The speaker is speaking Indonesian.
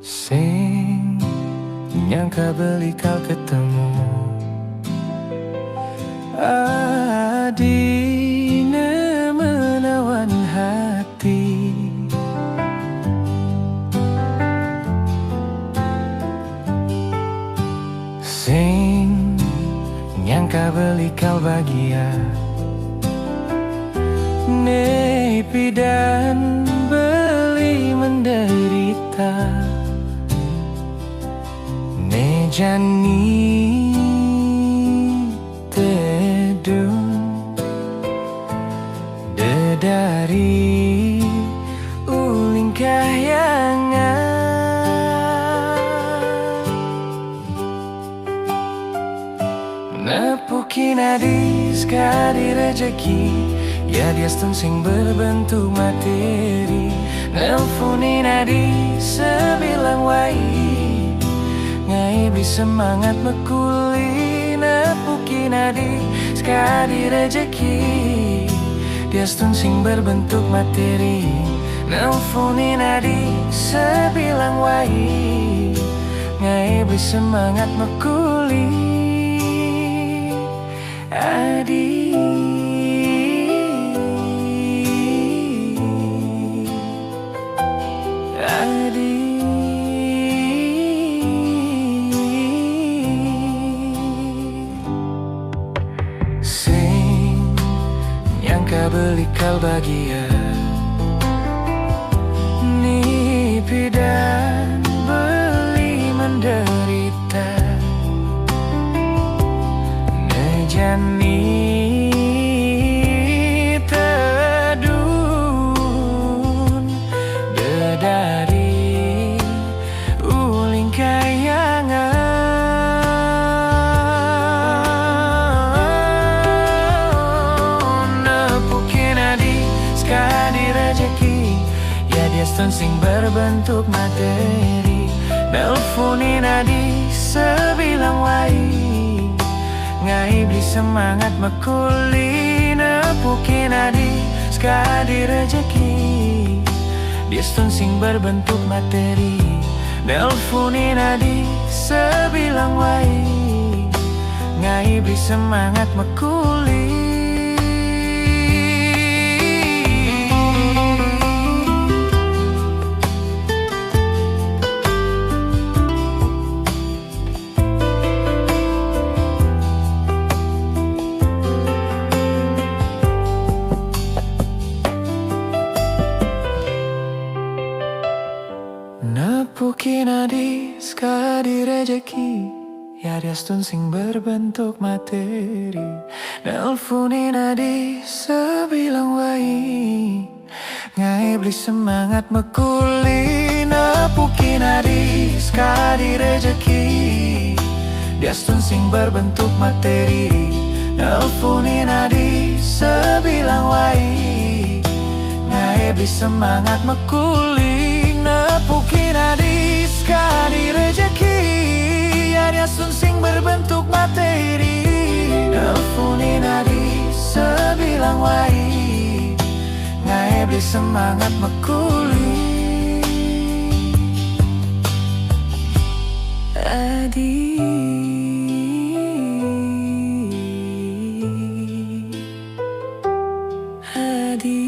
Sing nyangka beli kau ketemu adine menawan hati. Sing nyangka beli kau bahagia nepi dan beli menderita. Jani teduh dedari uling kayangan nepukin adis kadi rejeki ya dia sing berbentuk materi nelfonin adis sebilang wai ngai bisa semangat mekuli nepukin adi sekali rejeki dia sing berbentuk materi nelfonin adi sebilang wai ngai bisa semangat mekuli adi. Nyangka beli kau bahagia nipi dan beli menderita. Nejani tedun dedari uling kayangan sing berbentuk materi nelfonin adi sebilang wai ngai beli semangat mekuli nepukin adi sekali rejeki dia sing berbentuk materi nelfonin adi sebilang wai ngai beli semangat mekuli. Nepukin adi sekali rejeki ya dia sing berbentuk materi nelfonin adi sebilang wai ngai beli semangat mekuli nepukin adi sekali rejeki dia sing berbentuk materi nelfonin adi sebilang wai ngai beli semangat mekuli nepukin adi sekali rejeki ya dia sing berbentuk materi nelfonin adi sebilang wai ngai beli semangat mekuli adi. Adi